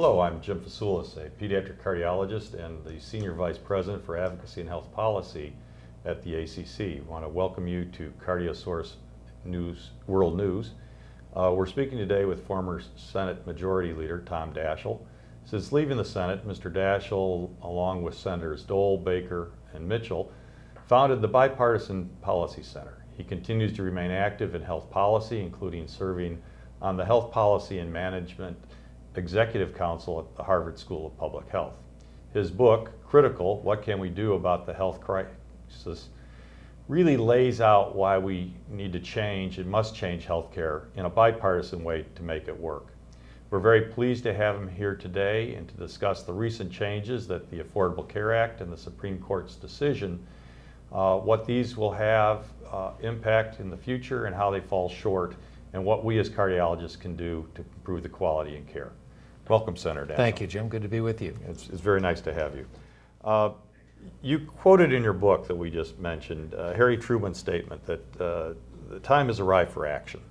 Hello, I'm Jim Fasules, a pediatric cardiologist and the Senior Vice President for Advocacy and Health Policy at the ACC. I want to welcome you to CardioSource World News. We're speaking today with former Senate Majority Leader Tom Daschle. Since leaving the Senate, Mr. Daschle, along with Senators Dole, Baker, and Mitchell, founded the Bipartisan Policy Center. He continues to remain active in health policy, including serving on the Health Policy and Management Executive Council at the Harvard School of Public Health. His book, Critical: What Can We Do About the Health Crisis, really lays out why we need to change and must change healthcare in a bipartisan way to make it work. We're very pleased to have him here today and to discuss the recent changes that the Affordable Care Act and the Supreme Court's decision, what these will have impact in the future and how they fall short, and what we as cardiologists can do to improve the quality in care. Welcome, Senator Daschle. Thank you, Jim. Good to be with you. It's very nice to have you. You quoted in your book that we just mentioned Harry Truman's statement that the time has arrived for action.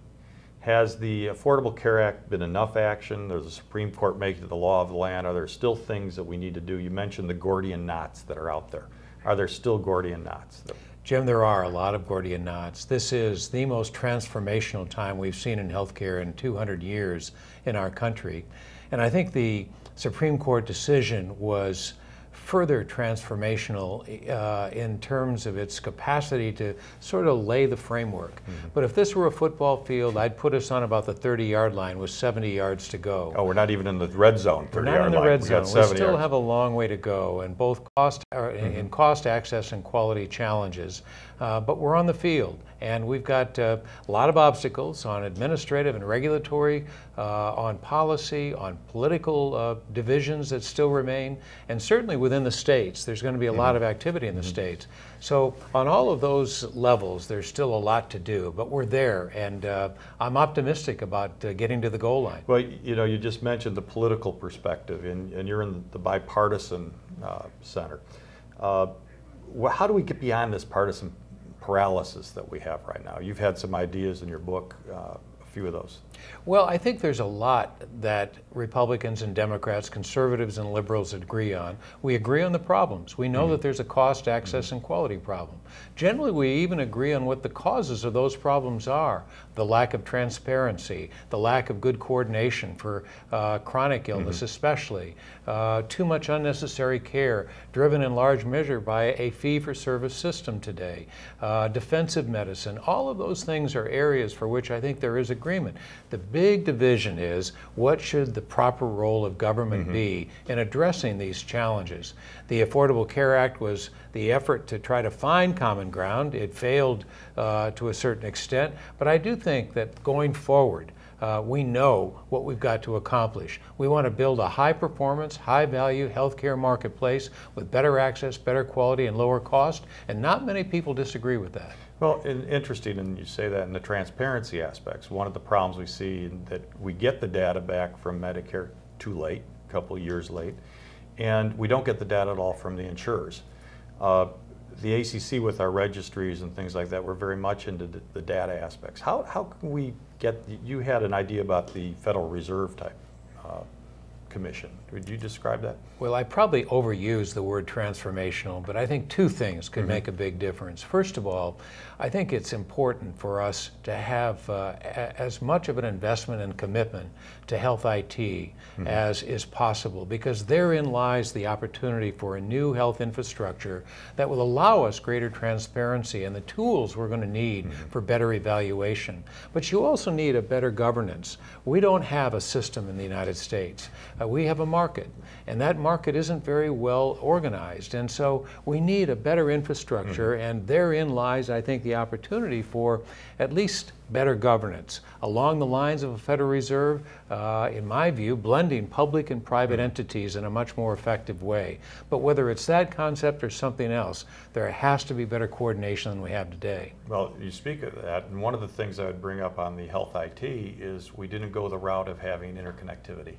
Has the Affordable Care Act been enough action? There's the Supreme Court making it the law of the land. Are there still things that we need to do? You mentioned the Gordian knots that are out there. Are there still Gordian knots? Jim, there are a lot of Gordian knots. This is the most transformational time we've seen in healthcare in 200 years in our country. And I think the Supreme Court decision was further transformational in terms of its capacity to sort of lay the framework. Mm-hmm. But if this were a football field, I'd put us on about the 30-yard line with 70 yards to go. Oh, we're not even in the red zone, 30-yard line. We're not in the red zone. We still yards. have a long way to go, and both cost, access, and quality challenges. But we're on the field, and we've got a lot of obstacles on administrative and regulatory, on policy, on political divisions that still remain, and certainly within the states. There's going to be a lot of activity in the states. So on all of those levels, there's still a lot to do, but we're there, and I'm optimistic about getting to the goal line. Well, you know, you just mentioned the political perspective, and you're in the bipartisan center. How do we get beyond this partisan paralysis that we have right now? You've had some ideas in your book, a few of those. Well, I think there's a lot that Republicans and Democrats, conservatives and liberals agree on. We agree on the problems. We know that there's a cost, access, and quality problem. Generally, we even agree on what the causes of those problems are. The lack of transparency, the lack of good coordination for chronic illness especially, too much unnecessary care driven in large measure by a fee-for-service system today, defensive medicine. All of those things are areas for which I think there is agreement. The big division is, what should the proper role of government be in addressing these challenges? The Affordable Care Act was the effort to try to find common ground. It failed to a certain extent, but I do think that going forward, we know what we've got to accomplish. We want to build a high-performance, high-value healthcare marketplace with better access, better quality, and lower cost, and not many people disagree with that. Well, interesting, and you say that in the transparency aspects. One of the problems we see that we get the data back from Medicare too late, a couple of years late, and we don't get the data at all from the insurers. The ACC with our registries and things like that, we're very much into the data aspects. How can we get, you had an idea about the Federal Reserve type commission. Would you describe that? Well, I probably overused the word transformational, but I think two things could make a big difference. First of all, I think it's important for us to have as much of an investment and commitment to health IT as is possible, because therein lies the opportunity for a new health infrastructure that will allow us greater transparency and the tools we're going to need for better evaluation. But you also need a better governance. We don't have a system in the United States. We have a market, and that market isn't very well organized, and so we need a better infrastructure, and therein lies, I think, the opportunity for at least better governance along the lines of a Federal Reserve, in my view, blending public and private entities in a much more effective way. But whether it's that concept or something else, there has to be better coordination than we have today. Well, you speak of that, and one of the things I would bring up on the health IT is we didn't go the route of having interconnectivity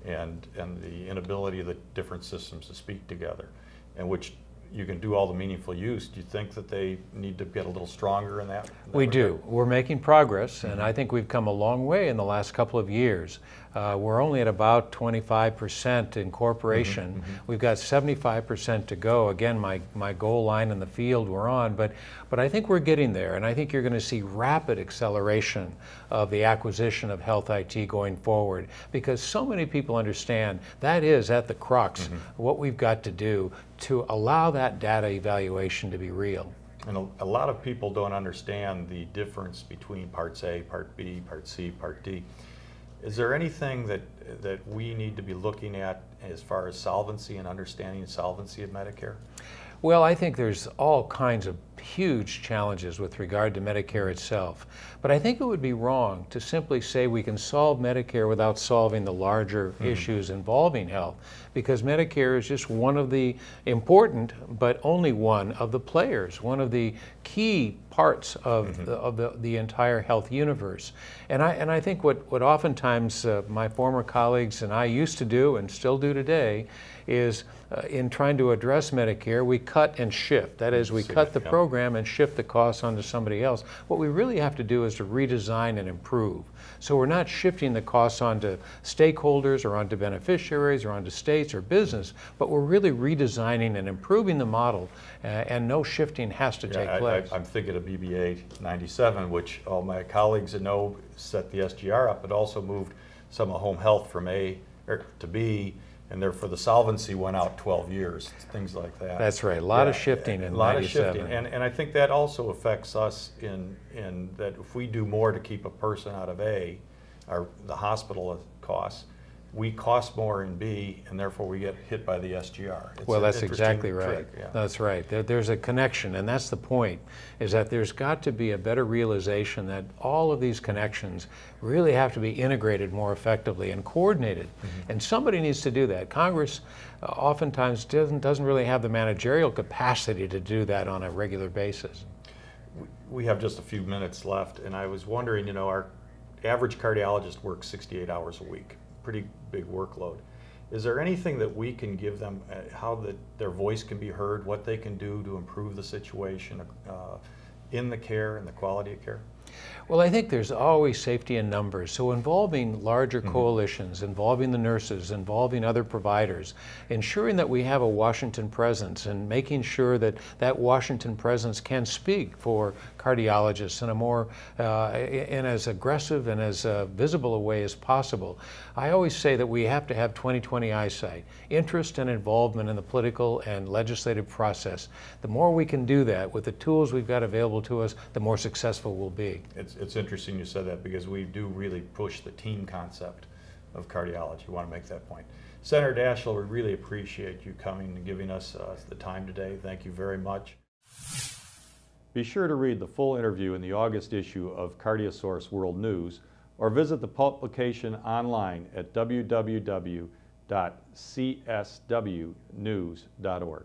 and the inability of the different systems to speak together, and which, you can do all the meaningful use. Do you think that they need to get a little stronger in that? We do. We're making progress, and I think we've come a long way in the last couple of years. We're only at about 25% incorporation. We've got 75% to go. Again, my goal line in the field we're on, but I think we're getting there, and I think you're going to see rapid acceleration of the acquisition of health IT going forward, because so many people understand that is at the crux what we've got to do to allow that data evaluation to be real. And a lot of people don't understand the difference between Parts A, Part B, Part C, Part D. Is there anything that we need to be looking at as far as solvency and understanding solvency of Medicare? Well, I think there's all kinds of huge challenges with regard to Medicare itself. But I think it would be wrong to simply say we can solve Medicare without solving the larger issues involving health, because Medicare is just one of the important, but only one of the players, one of the key parts of the entire health universe. And I think what oftentimes my former colleagues and I used to do and still do today is in trying to address Medicare, we cut and shift. That is, we cut the program and shift the costs onto somebody else. What we really have to do is to redesign and improve. So we're not shifting the costs onto stakeholders or onto beneficiaries or onto states or business, but we're really redesigning and improving the model, and no shifting has to take place. I'm thinking of BBA 97, which all my colleagues know set the SGR up, but also moved some of home health from A to B, and therefore the solvency went out 12 years, things like that. That's right, a lot of shifting in 97. A lot of shifting, and I think that also affects us in that if we do more to keep a person out of A, or the hospital costs, we cost more in B, and therefore we get hit by the SGR. Well, that's exactly right. Trick, That's right. There's a connection, and that's the point, is that there's got to be a better realization that all of these connections really have to be integrated more effectively and coordinated. And somebody needs to do that. Congress oftentimes doesn't really have the managerial capacity to do that on a regular basis. We have just a few minutes left, and I was wondering, our average cardiologist works 68 hours a week. Pretty big workload. Is there anything that we can give them, how their voice can be heard, what they can do to improve the situation in the care and the quality of care? Well, I think there's always safety in numbers. So involving larger coalitions, involving the nurses, involving other providers, ensuring that we have a Washington presence and making sure that that Washington presence can speak for cardiologists in a more, in as aggressive and as visible a way as possible. I always say that we have to have 20/20 eyesight, interest and involvement in the political and legislative process. The more we can do that with the tools we've got available to us, the more successful we'll be. It's interesting you said that, because we do really push the team concept of cardiology. We want to make that point. Senator Daschle, we really appreciate you coming and giving us the time today. Thank you very much. Be sure to read the full interview in the August issue of CardioSource World News, or visit the publication online at www.cswnews.org.